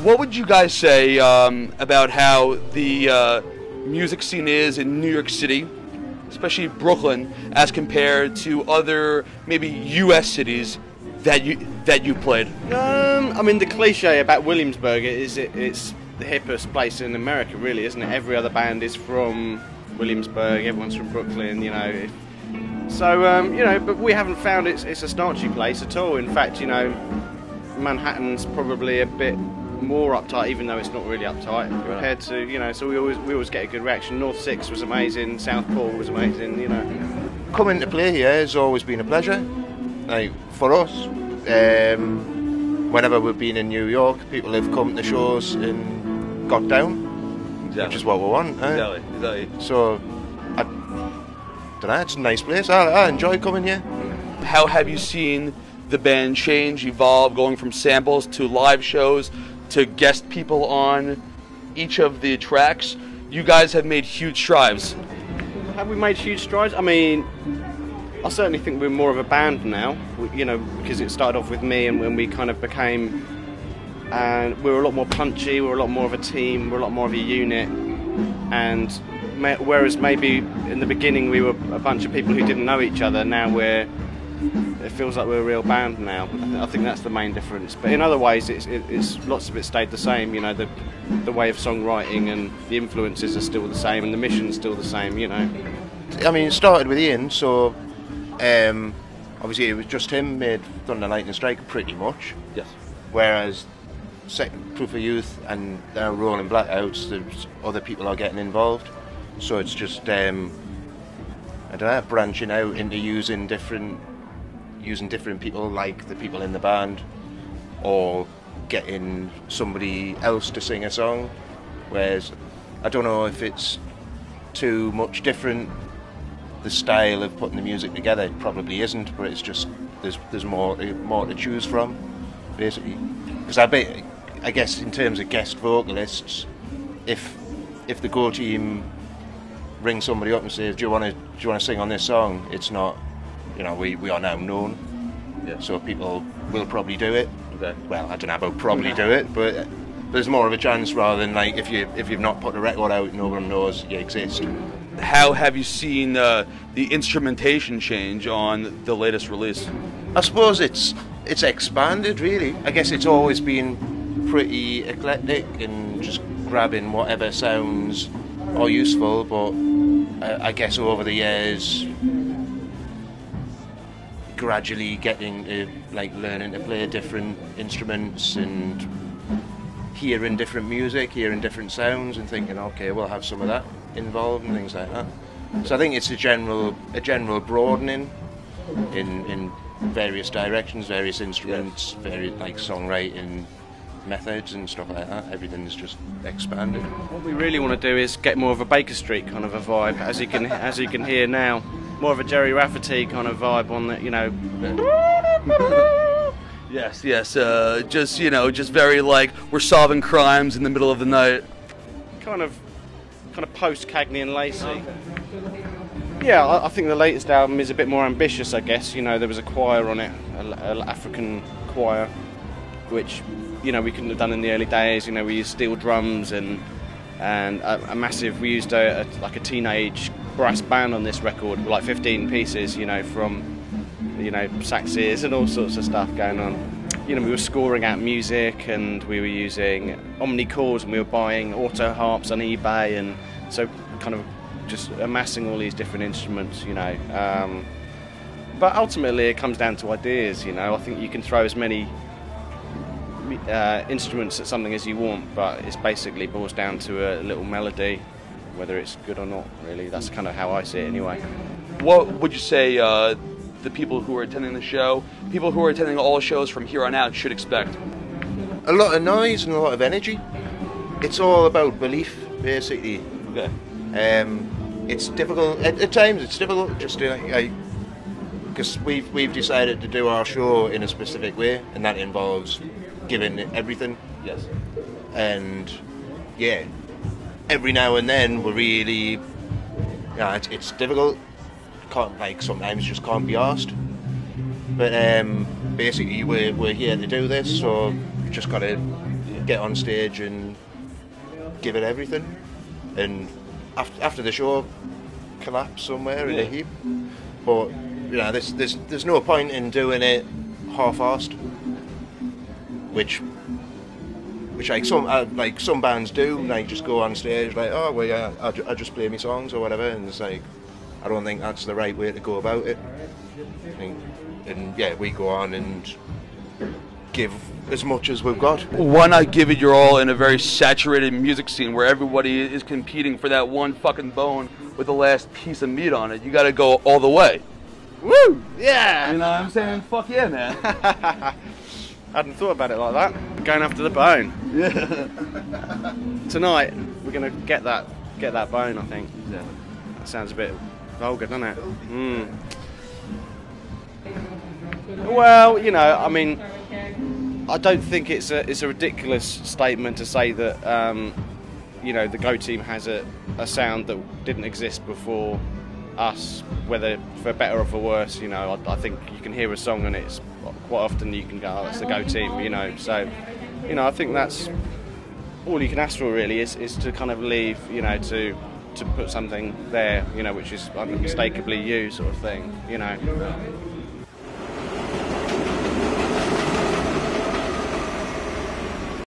What would you guys say about how the music scene is in New York City, especially Brooklyn, as compared to other maybe U.S. cities that you played? I mean, the cliche about Williamsburg is it's the hippest place in America, really, isn't it? Every other band is from Williamsburg, everyone's from Brooklyn, you know. So, you know, but we haven't found it's a staunchy place at all. In fact, you know, Manhattan's probably a bit more uptight, even though it's not really uptight compared to, you know, so we always get a good reaction. North 6 was amazing, Southpaw was amazing, you know. Coming to play here has always been a pleasure. Like, for us, whenever we've been in New York, people have come to shows and got down, which is what we want. Exactly. So, I don't know, it's a nice place. I enjoy coming here. How have you seen the band change, evolve, going from samples to live shows to guest people on each of the tracks? You guys have made huge strides. Have we made huge strides? I mean, I certainly think we're more of a band now, you know, because it started off with me, and when we kind of became, and we were a lot more punchy, we were a lot more of a team, we were a lot more of a unit, and whereas maybe in the beginning we were a bunch of people who didn't know each other, now it feels like we're a real band now. I think that's the main difference. But in other ways, it's lots of it stayed the same. You know, the way of songwriting and the influences are still the same, and the mission's still the same. You know. I mean, it started with Ian, so obviously it was just him made Thunder, Lightning Strike pretty much. Yes. Whereas Second Proof of Youth and now Rolling Blackouts, there's other people are getting involved. So it's just I don't know, branching out into using different people, like the people in the band, or getting somebody else to sing a song. Whereas I don't know if it's too much different, the style of putting the music together. It probably isn't, but it's just there's more to choose from, basically. Because I guess in terms of guest vocalists, if the Go team ring somebody up and says, do you want to sing on this song? It's not, you know, we are now known, so people will probably do it. Okay. Well, I don't know about probably do it, but there's more of a chance rather than like if you've not put a record out, no one knows you exist. How have you seen the instrumentation change on the latest release? I suppose it's expanded, really. I guess it's always been pretty eclectic and just grabbing whatever sounds are useful, but I guess over the years gradually getting to like learning to play different instruments and hearing different music, hearing different sounds, and thinking, okay, we'll have some of that involved and things like that. So I think it's a general broadening in various directions, various instruments, various like songwriting methods and stuff like that. Everything's just expanded. What we really want to do is get more of a Baker Street kind of a vibe, as you can hear now. More of a Jerry Rafferty kind of vibe on that, you know. Yes. Just very like we're solving crimes in the middle of the night. Kind of post Cagney and Lacey. Yeah, I think the latest album is a bit more ambitious, I guess. You know, there was a choir on it, an African choir, which, you know, we couldn't have done in the early days. You know, we used steel drums and a massive. We used a teenage brass band on this record, like 15 pieces. You know, from saxes and all sorts of stuff going on. You know, we were scoring out music and we were using omnichords and we were buying auto harps on eBay, and so kind of just amassing all these different instruments. You know, but ultimately it comes down to ideas. You know, I think you can throw as many instruments at something as you want, but it's basically boils down to a little melody, whether it's good or not, really. That's kind of how I see it anyway. What would you say the people who are attending the show, people who are attending all shows from here on out should expect? A lot of noise and a lot of energy. It's all about belief, basically. Okay. It's difficult, at times it's difficult just to, because we've decided to do our show in a specific way, and that involves giving everything. Yes. And yeah, every now and then we're really, it's difficult. Sometimes just can't be asked. But basically we're here to do this, so we've just got to get on stage and give it everything. And after the show, collapse somewhere in a heap. But you know, there's no point in doing it half-assed, which like some bands do, like just go on stage like, oh well, yeah, I just play me songs or whatever, and it's like, I don't think that's the right way to go about it. And yeah, we go on and give as much as we've got. Why not give it your all in a very saturated music scene where everybody is competing for that one fucking bone with the last piece of meat on it? You got to go all the way. Woo! Yeah! You know what I'm saying? Fuck yeah, man. I hadn't thought about it like that. Going after the bone. Yeah. Tonight we're gonna get that bone, I think. Yeah. That sounds a bit vulgar, doesn't it? Well, you know, I mean, I don't think it's a ridiculous statement to say that you know, the Go Team has a sound that didn't exist before us, whether for better or for worse. You know, I think you can hear a song and it's quite often you can go, oh, it's the Go Team, you know. So, you know, I think that's all you can ask for really, is to kind of leave, you know, to put something there, you know, which is unmistakably you, sort of thing, you know.